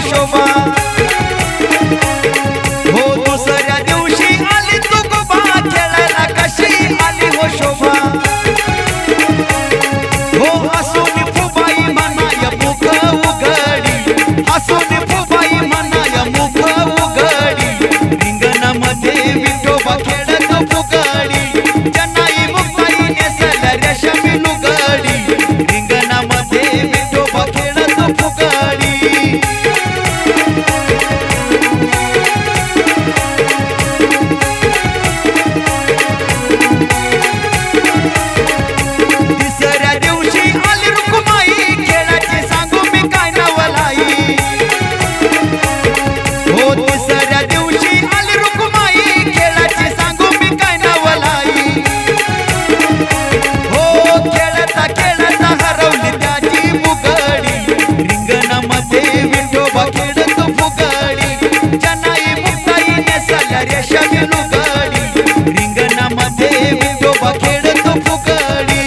शोभा हो दुसऱ्या दिवशी आली तुकोबा खेळायला कशी आली हो शोभा हो हसून फुबाई म्हणाय मुख उघडी हसून फुबाई म्हणाय मुख उघडी रिंगणामध्ये विठोबा खेळत फुगडी जनाई मुक्ताई नेसल रेशमी लुगडी रिंगणामध्ये विठोबा खेळत फुगडी तिसऱ्या दिवशी आली रुक्माई खेळाची सांगू मी काय नवलाई हो तिसऱ्या दिवशी आली रुक्माई खेळाची सांगू मी काय नवलाई हो खेळता खेळता हरवली त्याची मुगडी रिंगणामध्ये विठोबा खेळत फुगडी जनाई मुक्ताई नेसल रेशमी लुगडी रिंगणामध्ये विठोबा खेळत फुगडी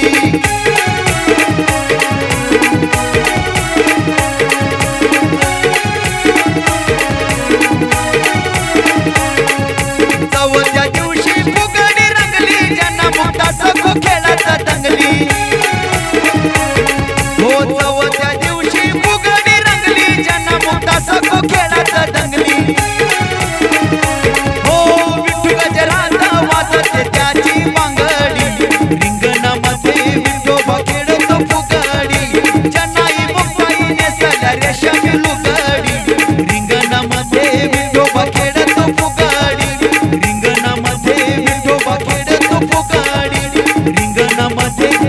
चौथ्या दिवशी फुगडी रंगली जना मुक्ता सखू खेळत दंगली हो चौथ्या दिवशी फुगडी रंगली जना मुक्ता सखू खेळत दंगली हो विठू गजरात वाजते त्याची वांगडी रिंगणामध्ये विठोबा खेळत फुगडी जनाई मुक्ताई नेसल रेशमी लुगडी रिंगणामध्ये विठोबा खेळत फुगडी रिंगणामध्ये विठोबा खेळत फुगडी रिंगणामध्ये